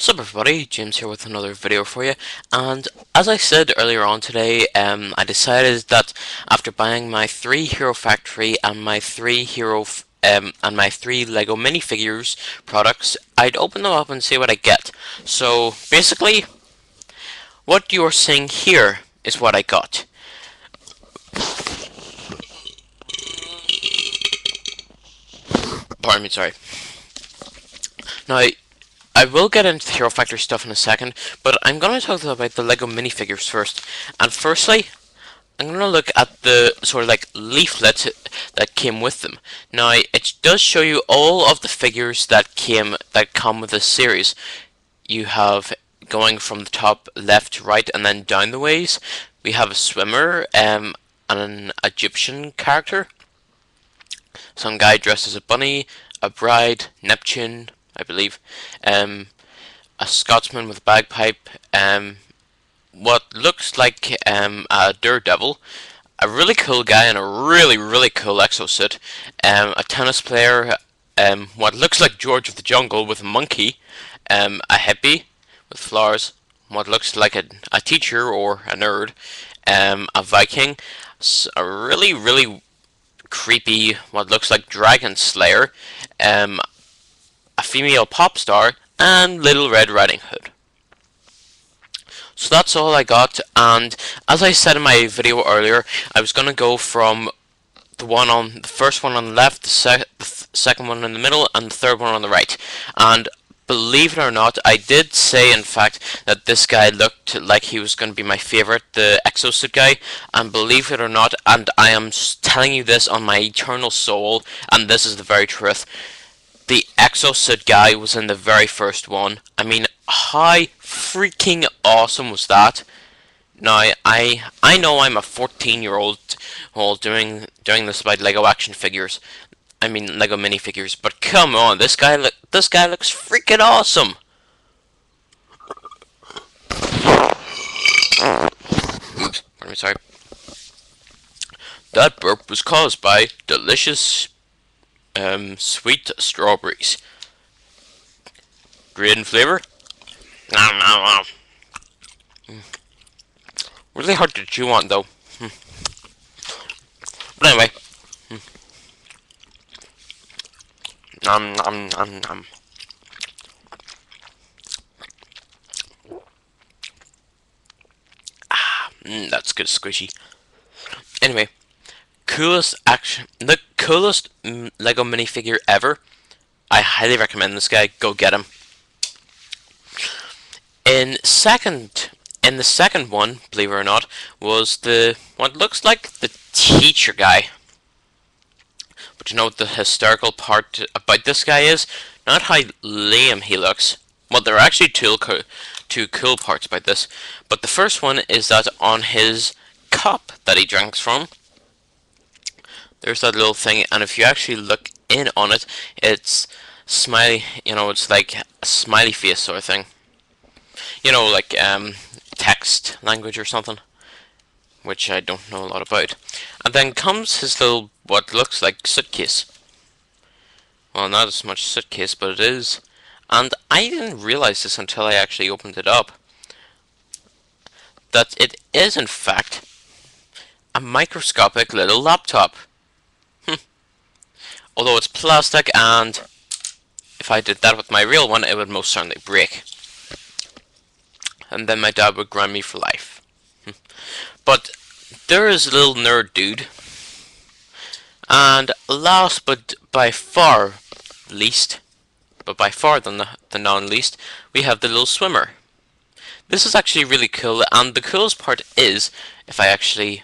Sup everybody, James here with another video for you, and as I said earlier on today, I decided that after buying my 3 Hero Factory and my 3 LEGO Minifigures products, I'd open them up and see what I get. So basically, what you're seeing here is what I got. Pardon me, sorry. Now, I will get into the Hero Factory stuff in a second, but I'm going to talk about the LEGO minifigures first. And firstly, I'm going to look at the sort of like leaflet that came with them. Now, it does show you all of the figures that come with this series. You have going from the top left to right and then down the ways. We have a swimmer and an Egyptian character. Some guy dressed as a bunny, a bride, Neptune, I believe, a Scotsman with a bagpipe, what looks like a daredevil, a really cool guy in a really cool exosuit, a tennis player, what looks like George of the Jungle with a monkey, a hippie with flowers, what looks like a teacher or a nerd, a Viking, a really creepy, what looks like Dragon Slayer, a female pop star, and Little Red Riding Hood. So that's all I got, and as I said in my video earlier, I was gonna go from the first one on the left, the second one in the middle, and the third one on the right. And believe it or not, I did say in fact that this guy looked like he was going to be my favorite, the exosuit guy, and believe it or not, and I am telling you this on my eternal soul, and this is the very truth, the exosuit guy was in the very first one. I mean, how freaking awesome was that? Now, I know I'm a 14-year-old doing this about Lego action figures. I mean Lego minifigures, but come on, this guy looks freaking awesome. Oops, pardon me, sorry. That burp was caused by delicious sweet strawberries. Great in flavor. Really hard to chew on though. But anyway. That's good, squishy. Anyway, the coolest Lego minifigure ever. I highly recommend this guy. Go get him. In the second one, believe it or not, was what looks like the teacher guy. But you know what the hysterical part about this guy is? Not how lame he looks. Well, there are actually two cool parts about this. But the first one is that on his cup that he drinks from, there's that little thing, and if you actually look in on it, it's smiley, you know, it's like a smiley face sort of thing. You know, like text language or something, which I don't know a lot about. And then comes his little, what looks like suitcase. Well, not as much suitcase, but it is. And I didn't realize this until I actually opened it up, that it is in fact a microscopic little laptop. Although it's plastic, and if I did that with my real one, it would most certainly break. And then my dad would ground me for life. But there is a little nerd dude. And last but by far least, but by far the non-least, we have the little swimmer. This is actually really cool, and the coolest part is, if I actually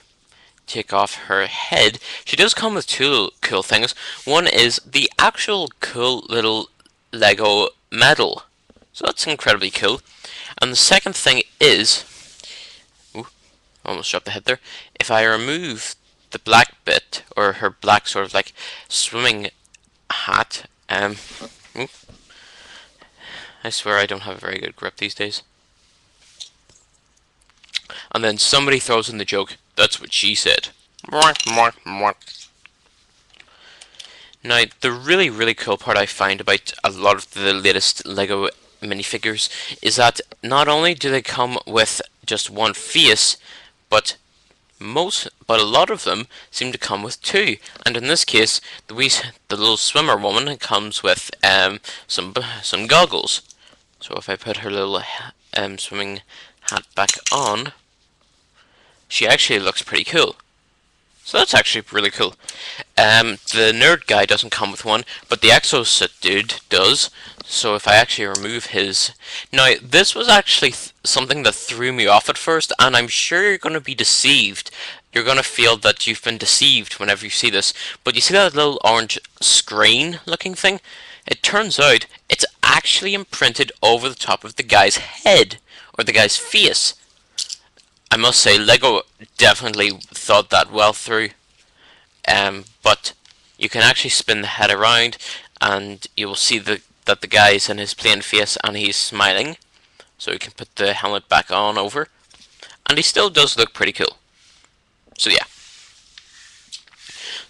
take off her head, she does come with two cool things. One is the actual cool little Lego medal. So that's incredibly cool. And the second thing is, ooh, almost dropped the head there. If I remove the black bit, or her black sort of like swimming hat, ooh, I swear I don't have a very good grip these days. And then somebody throws in the joke, that's what she said. Now, the really cool part I find about a lot of the latest LEGO minifigures is that not only do they come with just one face, but a lot of them seem to come with two. And in this case, the little swimmer woman comes with some goggles. So if I put her little swimming hat back on, she actually looks pretty cool. So that's actually really cool. The nerd guy doesn't come with one, but the exosuit dude does. So if I actually remove his... Now, this was actually something that threw me off at first, and I'm sure you're going to be deceived. You're going to feel that you've been deceived whenever you see this. But you see that little orange screen looking thing? It turns out it's actually imprinted over the top of the guy's head, or the guy's face. I must say, LEGO definitely thought that well through. But you can actually spin the head around, and you will see that the guy is in his plain face and he's smiling. So you can put the helmet back on over, and he still does look pretty cool. So yeah,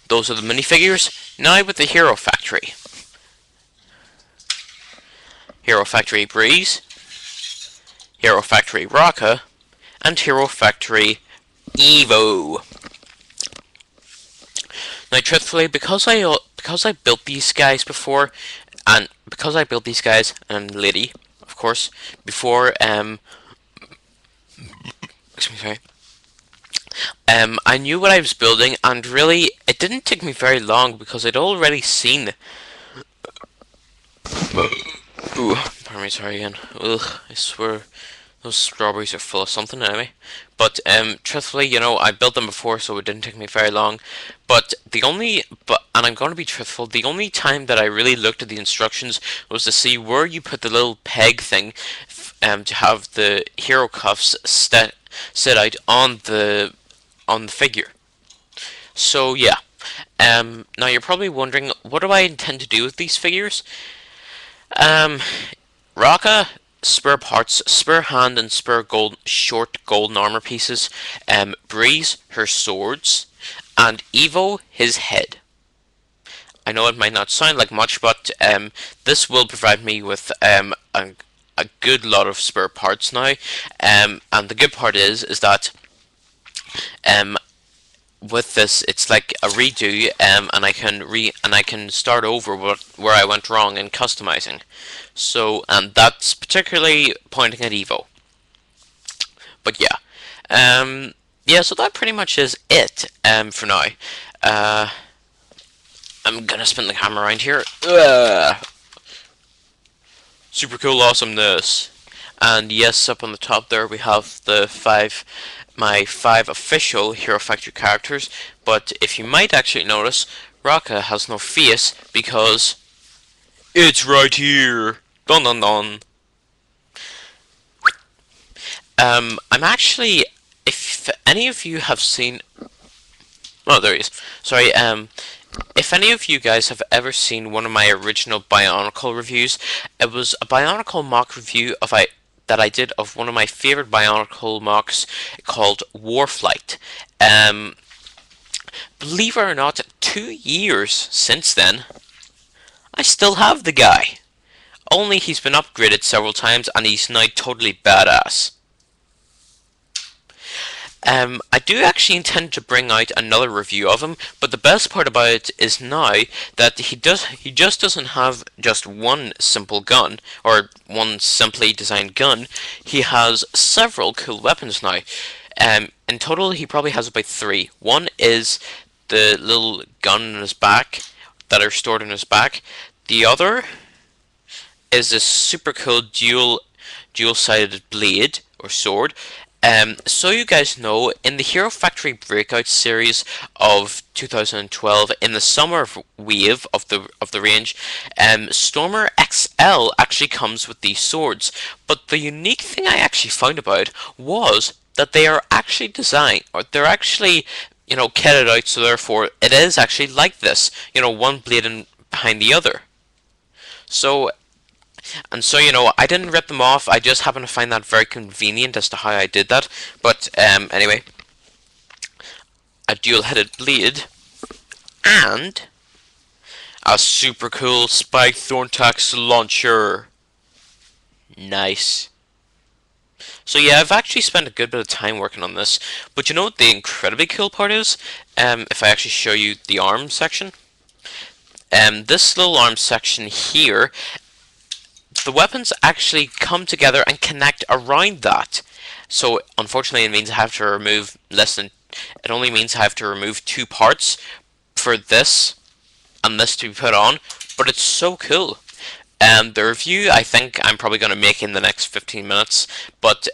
those are the minifigures. Now with the Hero Factory. Hero Factory Breeze, Hero Factory Rocka, and Hero Factory Evo. Now, truthfully, because I built these guys before, and lady, of course, before excuse me, sorry. I knew what I was building, and really, it didn't take me very long because I'd already seen. Ooh, pardon me, sorry again. Ugh, I swear. Those strawberries are full of something anyway. But truthfully, you know, I built them before, so it didn't take me very long. But and I'm going to be truthful, the only time that I really looked at the instructions was to see where you put the little peg thing to have the hero cuffs set out on the figure. So yeah. Now you're probably wondering, what do I intend to do with these figures? Rocka, spare parts, spare hand and spare short golden armor pieces, Breeze, her swords, and Evo, his head. I know it might not sound like much, but this will provide me with a good lot of spare parts now, and the good part is that with this, it's like a redo, and I can start over where I went wrong in customizing. So, and that's particularly pointing at Evo. But yeah, yeah. So that pretty much is it for now. I'm gonna spin the camera around here. Super cool awesomeness. And yes, up on the top there we have my five official Hero Factory characters, but if you might actually notice, Rocka has no face because it's right here. Dun dun dun. I'm actually, if any of you have seen, oh, there he is. Sorry. If any of you guys have ever seen one of my original Bionicle reviews, it was a Bionicle mock review that I did of one of my favorite Bionicle mocks called Warflight. Believe it or not, 2 years since then, I still have the guy. Only he's been upgraded several times and he's now totally badass. I do actually intend to bring out another review of him, but the best part about it is now that he just doesn't have just one simple gun, or one simply designed gun. He has several cool weapons now. In total, he probably has about 3. One is the little gun in his back, that are stored in his back. The other is this super cool dual-sided blade, or sword. So you guys know, in the Hero Factory Breakout series of 2012, in the summer wave of the range, Stormer XL actually comes with these swords. But the unique thing I actually found about was that they are actually designed, or they're actually, you know, kitted out, so therefore it is actually like this, you know, one blade behind the other. So, you know, I didn't rip them off, I just happen to find that very convenient as to how I did that. But, anyway, a dual-headed blade, and a super cool spiked Thorntax launcher. Nice. So yeah, I've actually spent a good bit of time working on this, but you know what the incredibly cool part is? If I actually show you the arm section, this little arm section here, the weapons actually come together and connect around that. So unfortunately, it means I have to remove less than. It only means I have to remove two parts for this and this to be put on, but it's so cool. The review I think I'm probably going to make in the next 15 minutes, but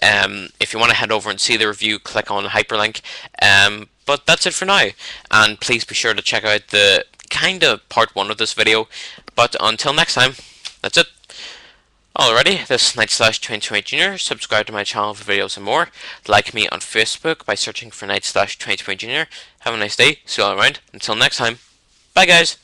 if you want to head over and see the review, click on the hyperlink. But that's it for now, and please be sure to check out the kind of part 1 of this video. But until next time, that's it. Alrighty, this is Knight/2020 Junior. Subscribe to my channel for videos and more. Like me on Facebook by searching for Knight/2020 Junior. Have a nice day. See you all around. Until next time. Bye guys.